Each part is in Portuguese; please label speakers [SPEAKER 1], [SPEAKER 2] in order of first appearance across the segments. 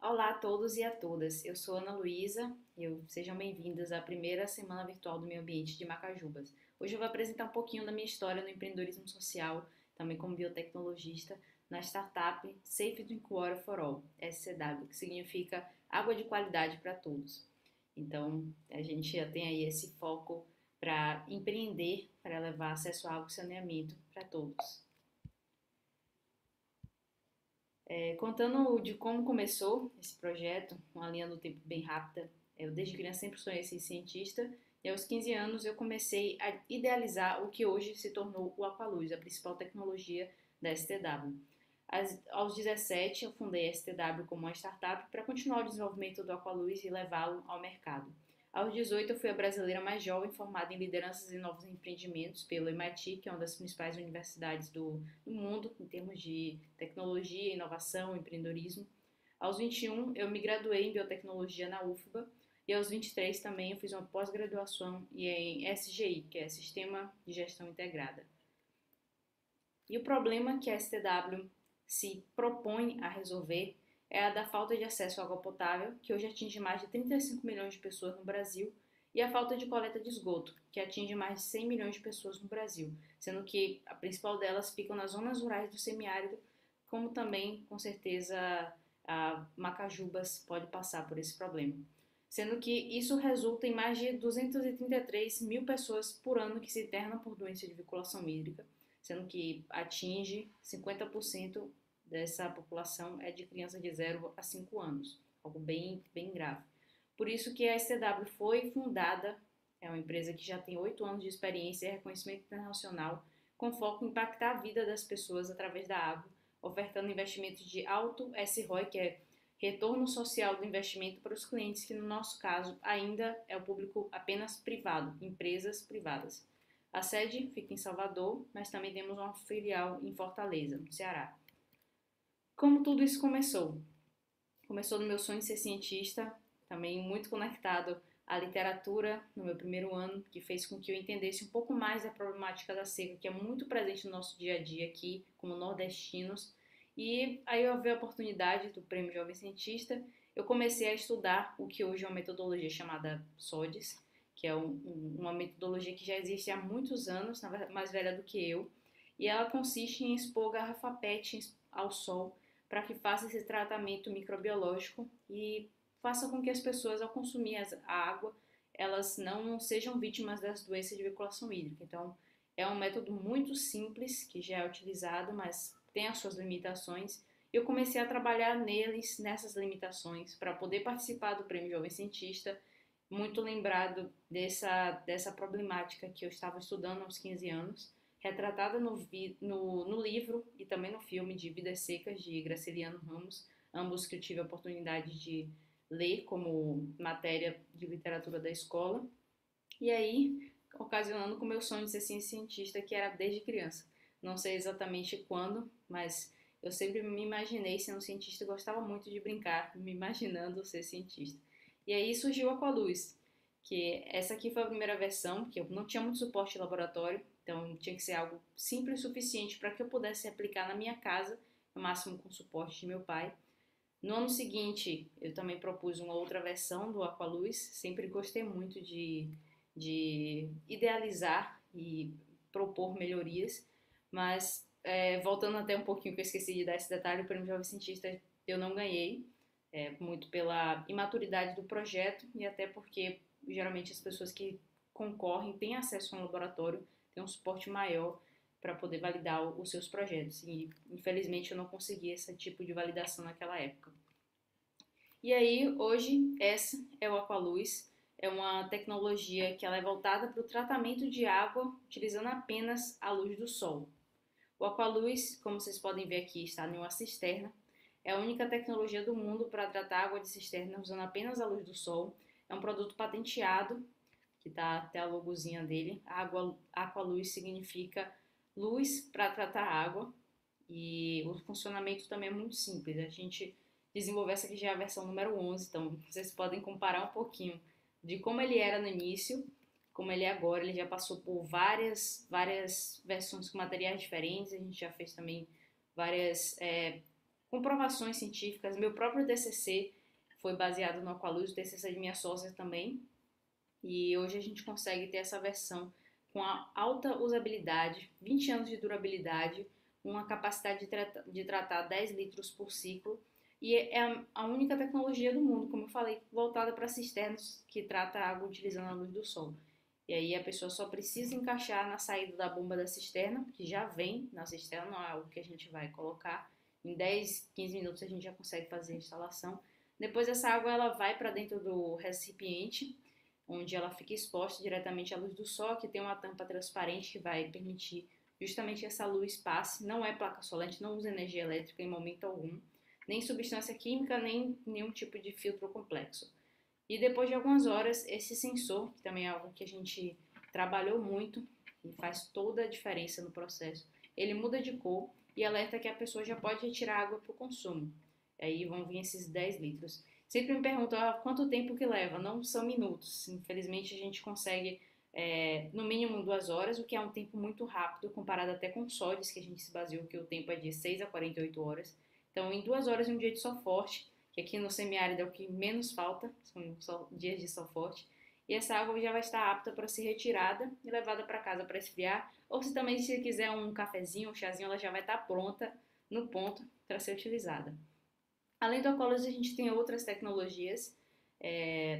[SPEAKER 1] Olá a todos e a todas. Eu sou Ana Luísa e sejam bem-vindas à primeira semana virtual do meio ambiente de Macajubas. Hoje eu vou apresentar um pouquinho da minha história no empreendedorismo social, também como biotecnologista, na startup Safe Drink Water for All, SCW, que significa água de qualidade para todos. Então, a gente já tem aí esse foco para empreender, para levar acesso à água e saneamento para todos. Contando de como começou esse projeto, uma linha do tempo bem rápida, eu desde criança sempre sonhei ser cientista e aos 15 anos eu comecei a idealizar o que hoje se tornou o Aqualuz, a principal tecnologia da STW. Aos 17 eu fundei a STW como uma startup para continuar o desenvolvimento do Aqualuz e levá-lo ao mercado. Aos 18 eu fui a brasileira mais jovem formada em lideranças e novos empreendimentos pelo MIT, que é uma das principais universidades do mundo em termos de tecnologia, inovação, empreendedorismo. Aos 21, eu me graduei em biotecnologia na UFBA e aos 23 também eu fiz uma pós-graduação em SGI, que é Sistema de Gestão Integrada. E o problema que a STW se propõe a resolver é a da falta de acesso à água potável, que hoje atinge mais de 35 milhões de pessoas no Brasil, e a falta de coleta de esgoto, que atinge mais de 100 milhões de pessoas no Brasil, sendo que a principal delas ficam nas zonas rurais do semiárido, como também, com certeza, a Macajubas pode passar por esse problema. Sendo que isso resulta em mais de 233 mil pessoas por ano que se internam por doença de vinculação hídrica, sendo que atinge 50% dessa população é de crianças de 0 a 5 anos, algo bem grave. Por isso que a STW foi fundada, é uma empresa que já tem 8 anos de experiência e reconhecimento internacional, com foco em impactar a vida das pessoas através da água, ofertando investimentos de alto SROI, que é retorno social do investimento para os clientes, que no nosso caso ainda é o público apenas privado, empresas privadas. A sede fica em Salvador, mas também temos uma filial em Fortaleza, no Ceará. Como tudo isso começou? Começou no meu sonho de ser cientista, também muito conectado à literatura no meu primeiro ano, que fez com que eu entendesse um pouco mais da problemática da seca, que é muito presente no nosso dia a dia aqui, como nordestinos. E aí eu vi a oportunidade do Prêmio Jovem Cientista, eu comecei a estudar o que hoje é uma metodologia chamada SODES, que é uma metodologia que já existe há muitos anos, mais velha do que eu, e ela consiste em expor garrafa PET ao sol para que faça esse tratamento microbiológico e faça com que as pessoas, ao consumir a água, elas não sejam vítimas das doenças de vinculação hídrica. Então, é um método muito simples, que já é utilizado, mas tem as suas limitações. Eu comecei a trabalhar nessas limitações, para poder participar do Prêmio Jovem Cientista, muito lembrado dessa problemática que eu estava estudando aos 15 anos, retratada no livro e também no filme de Vidas Secas, de Graciliano Ramos, ambos que eu tive a oportunidade de ler como matéria de literatura da escola, e aí ocasionando com o meu sonho de ser cientista, que era desde criança. Não sei exatamente quando, mas eu sempre me imaginei sendo cientista e gostava muito de brincar, me imaginando ser cientista. E aí surgiu a Aqualuz, que essa aqui foi a primeira versão, que eu não tinha muito suporte de laboratório, então tinha que ser algo simples o suficiente para que eu pudesse aplicar na minha casa, no máximo com suporte de meu pai. No ano seguinte, eu também propus uma outra versão do Aqualuz, sempre gostei muito de idealizar e propor melhorias, mas voltando até um pouquinho que eu esqueci de dar esse detalhe, o Prêmio Jovem Cientista eu não ganhei, muito pela imaturidade do projeto e até porque geralmente as pessoas que concorrem têm acesso a um laboratório, têm um suporte maior para poder validar os seus projetos. E infelizmente eu não consegui esse tipo de validação naquela época. E aí, hoje, essa é o Aqualuz, é uma tecnologia que ela é voltada para o tratamento de água utilizando apenas a luz do sol. O Aqualuz, como vocês podem ver aqui, está em uma cisterna. É a única tecnologia do mundo para tratar água de cisterna usando apenas a luz do sol. É um produto patenteado, que está até a logozinha dele. Aqualuz significa luz para tratar água. E o funcionamento também é muito simples. A gente desenvolveu essa aqui já é a versão número 11, então vocês podem comparar um pouquinho de como ele era no início, como ele é agora. Ele já passou por várias versões com materiais diferentes. A gente já fez também várias comprovações científicas. Meu próprio TCC foi baseado no Aqualuz, o TCC de minha sócia também. E hoje a gente consegue ter essa versão com a alta usabilidade, 20 anos de durabilidade, uma capacidade de tratar 10 litros por ciclo. E é a única tecnologia do mundo, como eu falei, voltada para cisternas que trata a água utilizando a luz do sol. E aí a pessoa só precisa encaixar na saída da bomba da cisterna, que já vem na cisterna, não é algo que a gente vai colocar. Em 10, 15 minutos a gente já consegue fazer a instalação. Depois essa água ela vai para dentro do recipiente, onde ela fica exposta diretamente à luz do sol, que tem uma tampa transparente que vai permitir justamente que essa luz passe. Não é placa solante, não usa energia elétrica em momento algum, nem substância química, nem nenhum tipo de filtro complexo. E depois de algumas horas, esse sensor, que também é algo que a gente trabalhou muito e faz toda a diferença no processo, ele muda de cor e alerta que a pessoa já pode retirar água para o consumo. Aí vão vir esses 10 litros. Sempre me perguntam quanto tempo que leva. Não são minutos. Infelizmente a gente consegue no mínimo 2 horas, o que é um tempo muito rápido comparado até com sodes, que a gente se baseou que o tempo é de 6 a 48 horas. Então em 2 horas um dia de sol forte, que aqui no semiárido é o que menos falta, são dias de sol forte. E essa água já vai estar apta para ser retirada e levada para casa para esfriar. Ou se também se quiser um cafezinho, um chazinho, ela já vai estar pronta no ponto para ser utilizada. Além do Aqualuz, a gente tem outras tecnologias.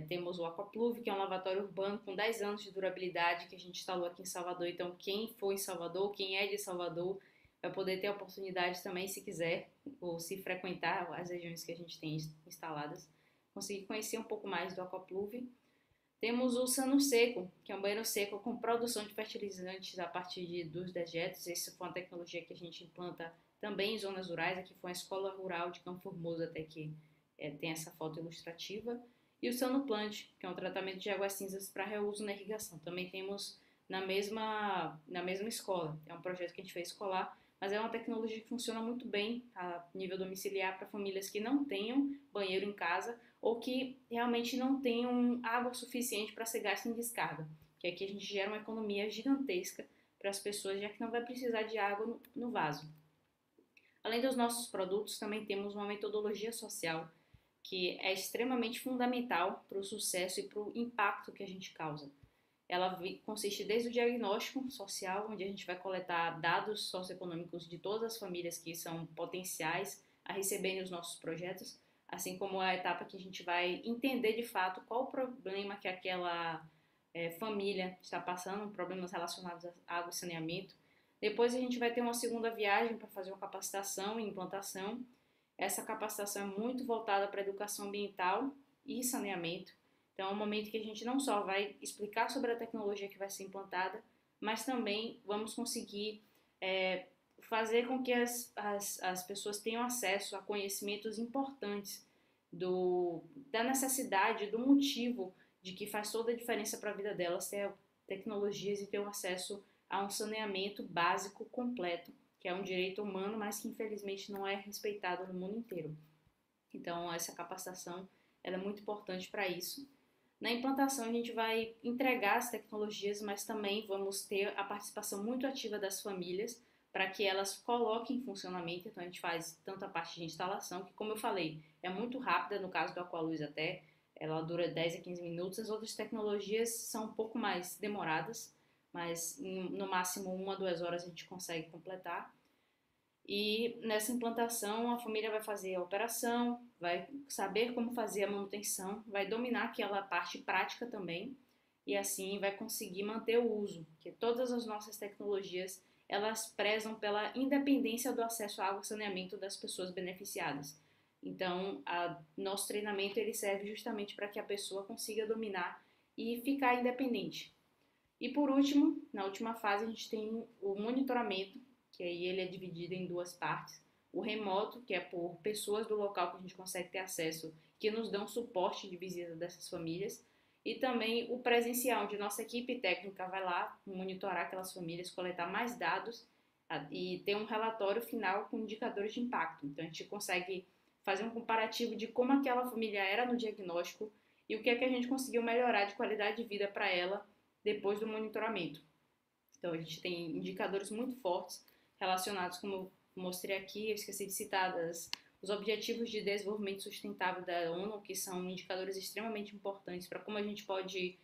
[SPEAKER 1] Temos o Aquapluve, que é um lavatório urbano com 10 anos de durabilidade, que a gente instalou aqui em Salvador. Então, quem for em Salvador, quem é de Salvador, vai poder ter a oportunidade também, se quiser, ou se frequentar as regiões que a gente tem instaladas, conseguir conhecer um pouco mais do Aquapluve. Temos o Sano Seco, que é um banheiro seco com produção de fertilizantes a partir dos dejetos. Essa foi uma tecnologia que a gente implanta também em zonas rurais. Aqui foi uma escola rural de Campo Formoso até que tem essa foto ilustrativa. E o Sano Plant, que é um tratamento de águas cinzas para reuso na irrigação. Também temos na mesma escola. É um projeto que a gente fez escolar, mas é uma tecnologia que funciona muito bem a nível domiciliar para famílias que não tenham banheiro em casa ou que realmente não tenham água suficiente para ser gasta em descarga. Que aqui a gente gera uma economia gigantesca para as pessoas, já que não vai precisar de água no vaso. Além dos nossos produtos, também temos uma metodologia social que é extremamente fundamental para o sucesso e para o impacto que a gente causa. Ela consiste desde o diagnóstico social, onde a gente vai coletar dados socioeconômicos de todas as famílias que são potenciais a receberem os nossos projetos, assim como a etapa que a gente vai entender de fato qual o problema que aquela família está passando, problemas relacionados a água e saneamento. Depois a gente vai ter uma segunda viagem para fazer uma capacitação e implantação. Essa capacitação é muito voltada para a educação ambiental e saneamento. Então é um momento que a gente não só vai explicar sobre a tecnologia que vai ser implantada, mas também vamos conseguir fazer com que as pessoas tenham acesso a conhecimentos importantes da necessidade, do motivo de que faz toda a diferença para a vida delas ter tecnologias e ter um acesso a um saneamento básico completo, que é um direito humano, mas que infelizmente não é respeitado no mundo inteiro. Então essa capacitação ela é muito importante para isso. Na implantação a gente vai entregar as tecnologias, mas também vamos ter a participação muito ativa das famílias para que elas coloquem em funcionamento. Então a gente faz tanto a parte de instalação, que como eu falei, é muito rápida, no caso do Aqualuz até, ela dura 10 a 15 minutos. As outras tecnologias são um pouco mais demoradas, mas no máximo 1 a 2 horas a gente consegue completar. E nessa implantação a família vai fazer a operação, vai saber como fazer a manutenção, vai dominar aquela parte prática também e assim vai conseguir manter o uso, porque todas as nossas tecnologias elas prezam pela independência do acesso à água e saneamento das pessoas beneficiadas. Então, nosso treinamento ele serve justamente para que a pessoa consiga dominar e ficar independente. E por último, na última fase, a gente tem o monitoramento, que aí ele é dividido em 2 partes. O remoto, que é por pessoas do local que a gente consegue ter acesso, que nos dão suporte de visita dessas famílias. E também o presencial, onde nossa equipe técnica vai lá monitorar aquelas famílias, coletar mais dados e ter um relatório final com indicadores de impacto. Então a gente consegue fazer um comparativo de como aquela família era no diagnóstico e o que é que a gente conseguiu melhorar de qualidade de vida para ela depois do monitoramento. Então a gente tem indicadores muito fortes relacionados, como eu mostrei aqui, eu esqueci de citar os Objetivos de Desenvolvimento Sustentável da ONU, que são indicadores extremamente importantes para como a gente pode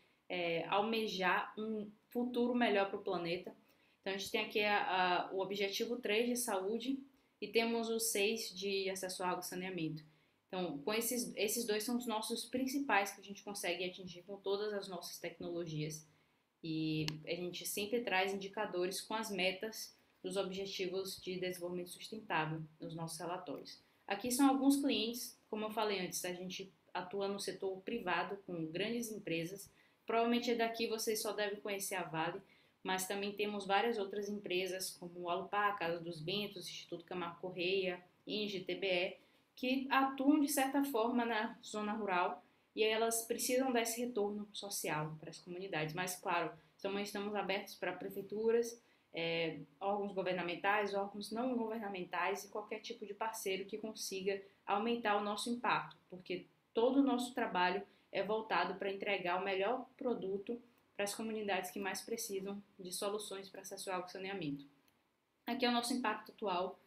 [SPEAKER 1] almejar um futuro melhor para o planeta. Então, a gente tem aqui o objetivo 3 de saúde e temos o 6 de acesso à água e saneamento. Então, com esses dois são os nossos principais que a gente consegue atingir com todas as nossas tecnologias. E a gente sempre traz indicadores com as metas dos Objetivos de Desenvolvimento Sustentável nos nossos relatórios. Aqui são alguns clientes, como eu falei antes, a gente atua no setor privado com grandes empresas. Provavelmente daqui vocês só devem conhecer a Vale, mas também temos várias outras empresas como a Alupar, Casa dos Ventos, Instituto Camargo Correia, INGE, TBE, que atuam de certa forma na zona rural e elas precisam desse retorno social para as comunidades. Mas, claro, também estamos abertos para prefeituras, órgãos governamentais, órgãos não governamentais e qualquer tipo de parceiro que consiga aumentar o nosso impacto, porque todo o nosso trabalho é voltado para entregar o melhor produto para as comunidades que mais precisam de soluções para acesso à água e saneamento. Aqui é o nosso impacto atual.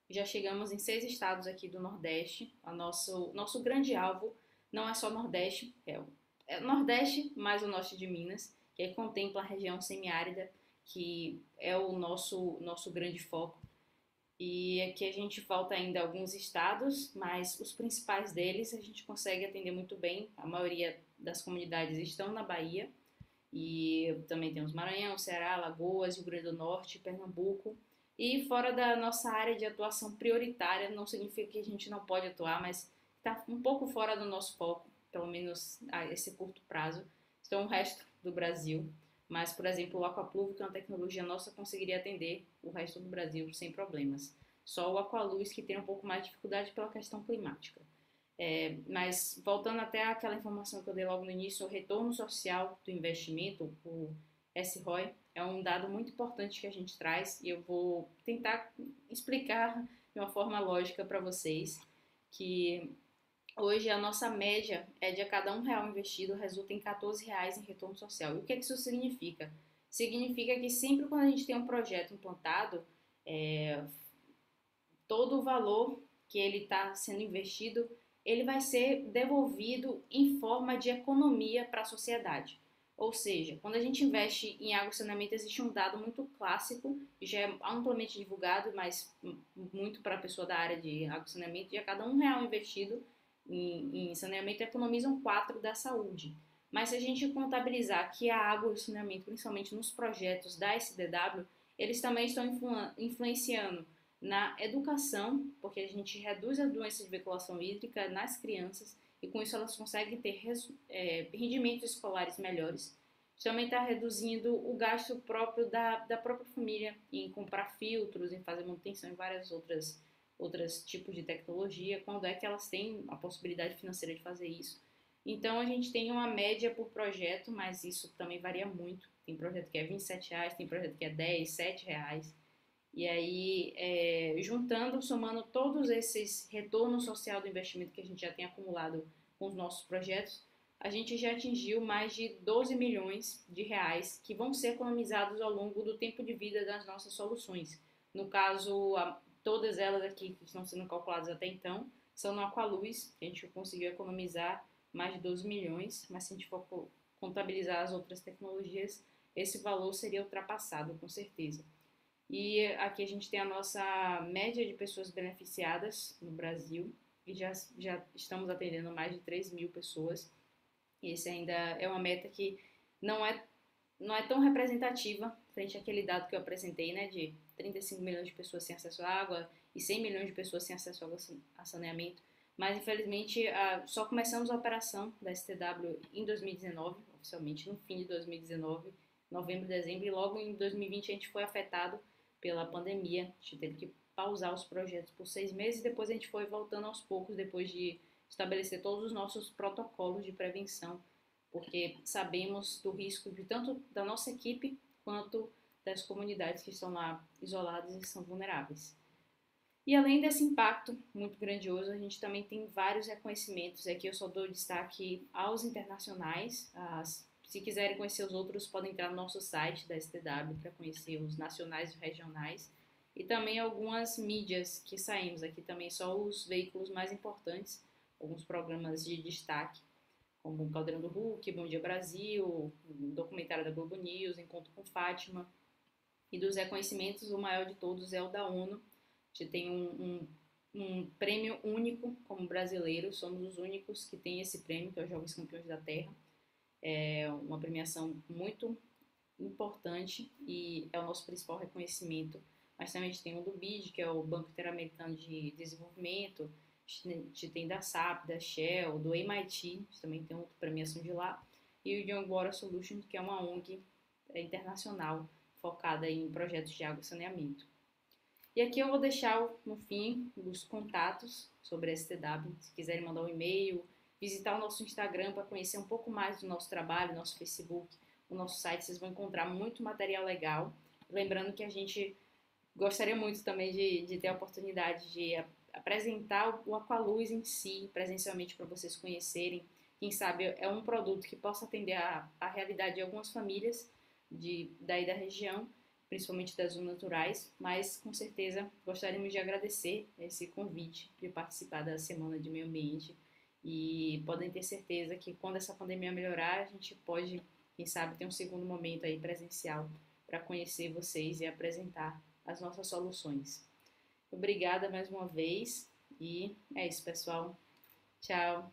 [SPEAKER 1] Já chegamos em 6 estados aqui do Nordeste. Nosso grande alvo não é só Nordeste, é o Nordeste mais o Norte de Minas, que contempla a região semiárida, que é o nosso grande foco. E aqui a gente falta ainda alguns estados, mas os principais deles a gente consegue atender muito bem. A maioria das comunidades estão na Bahia, e também temos Maranhão, Ceará, Alagoas, Rio Grande do Norte, Pernambuco. E fora da nossa área de atuação prioritária, não significa que a gente não pode atuar, mas está um pouco fora do nosso foco, pelo menos a esse curto prazo. Então, o resto do Brasil. Mas, por exemplo, o Aquapluve, que é uma tecnologia nossa, conseguiria atender o resto do Brasil sem problemas. Só o Aqualuz que tem um pouco mais de dificuldade pela questão climática. Mas, voltando até aquela informação que eu dei logo no início, o retorno social do investimento, o SROI, é um dado muito importante que a gente traz e eu vou tentar explicar de uma forma lógica para vocês que hoje a nossa média é de a cada R$ 1 investido resulta em R$ 14 em retorno social. E o que isso significa? Significa que sempre quando a gente tem um projeto implantado, todo o valor que ele está sendo investido, ele vai ser devolvido em forma de economia para a sociedade. Ou seja, quando a gente investe em água e saneamento, existe um dado muito clássico, que já é amplamente divulgado, mas muito para a pessoa da área de água e saneamento, de a cada R$ 1 investido em saneamento, economizam 4 da saúde. Mas se a gente contabilizar que a água e o saneamento, principalmente nos projetos da SDW, eles também estão influenciando na educação, porque a gente reduz a doença de veiculação hídrica nas crianças e com isso elas conseguem ter rendimentos escolares melhores. Também está reduzindo o gasto próprio da própria família em comprar filtros, em fazer manutenção em várias outros tipos de tecnologia, quando é que elas têm a possibilidade financeira de fazer isso. Então a gente tem uma média por projeto, mas isso também varia muito. Tem projeto que é R$ 27, tem projeto que é 10, R$ 7. E aí, juntando, somando todos esses retornos social do investimento que a gente já tem acumulado com os nossos projetos, a gente já atingiu mais de 12 milhões de reais que vão ser economizados ao longo do tempo de vida das nossas soluções. No caso, todas elas aqui que estão sendo calculadas até então são no Aqualuz, que a gente conseguiu economizar mais de 12 milhões, mas se a gente for contabilizar as outras tecnologias, esse valor seria ultrapassado, com certeza. E aqui a gente tem a nossa média de pessoas beneficiadas no Brasil, e já estamos atendendo mais de 3 mil pessoas. E esse ainda é uma meta que não é tão representativa frente àquele dado que eu apresentei, né, de 35 milhões de pessoas sem acesso à água e 100 milhões de pessoas sem acesso a saneamento. Mas, infelizmente, só começamos a operação da STW em 2019, oficialmente no fim de 2019, novembro, dezembro, e logo em 2020 a gente foi afetado pela pandemia. A gente teve que pausar os projetos por 6 meses e depois a gente foi voltando aos poucos, depois de estabelecer todos os nossos protocolos de prevenção, porque sabemos do risco de tanto da nossa equipe quanto das comunidades que estão lá isoladas e são vulneráveis. E além desse impacto muito grandioso, a gente também tem vários reconhecimentos. Aqui eu só dou destaque aos internacionais. Se quiserem conhecer os outros, podem entrar no nosso site da STW para conhecer os nacionais e regionais. e também algumas mídias que saímos aqui também, só os veículos mais importantes, alguns programas de destaque, como o Caldeirão do Hulk, Bom Dia Brasil, um documentário da Globo News, Encontro com Fátima. E dos reconhecimentos, o maior de todos é o da ONU. A gente tem um prêmio único como brasileiro, somos os únicos que tem esse prêmio, que é os Jovens Campeões da Terra. É uma premiação muito importante e é o nosso principal reconhecimento. Mas também a gente tem o do BID, que é o Banco Interamericano de Desenvolvimento, a gente tem da SAP, da Shell, do MIT, a gente também tem outra premiação de lá, e o Young Water Solutions, que é uma ONG internacional focada em projetos de água e saneamento. E aqui eu vou deixar no fim os contatos sobre a STW, se quiserem mandar um e-mail, visitar o nosso Instagram para conhecer um pouco mais do nosso trabalho, nosso Facebook, o nosso site, vocês vão encontrar muito material legal. Lembrando que a gente gostaria muito também de ter a oportunidade de apresentar o Aqualuz em si, presencialmente, para vocês conhecerem. Quem sabe é um produto que possa atender a realidade de algumas famílias daí da região, principalmente das zonas naturais, mas com certeza gostaríamos de agradecer esse convite de participar da Semana de Meio Ambiente e podem ter certeza que quando essa pandemia melhorar, a gente pode, quem sabe, ter um segundo momento aí presencial para conhecer vocês e apresentar as nossas soluções. Obrigada mais uma vez e é isso, pessoal. Tchau!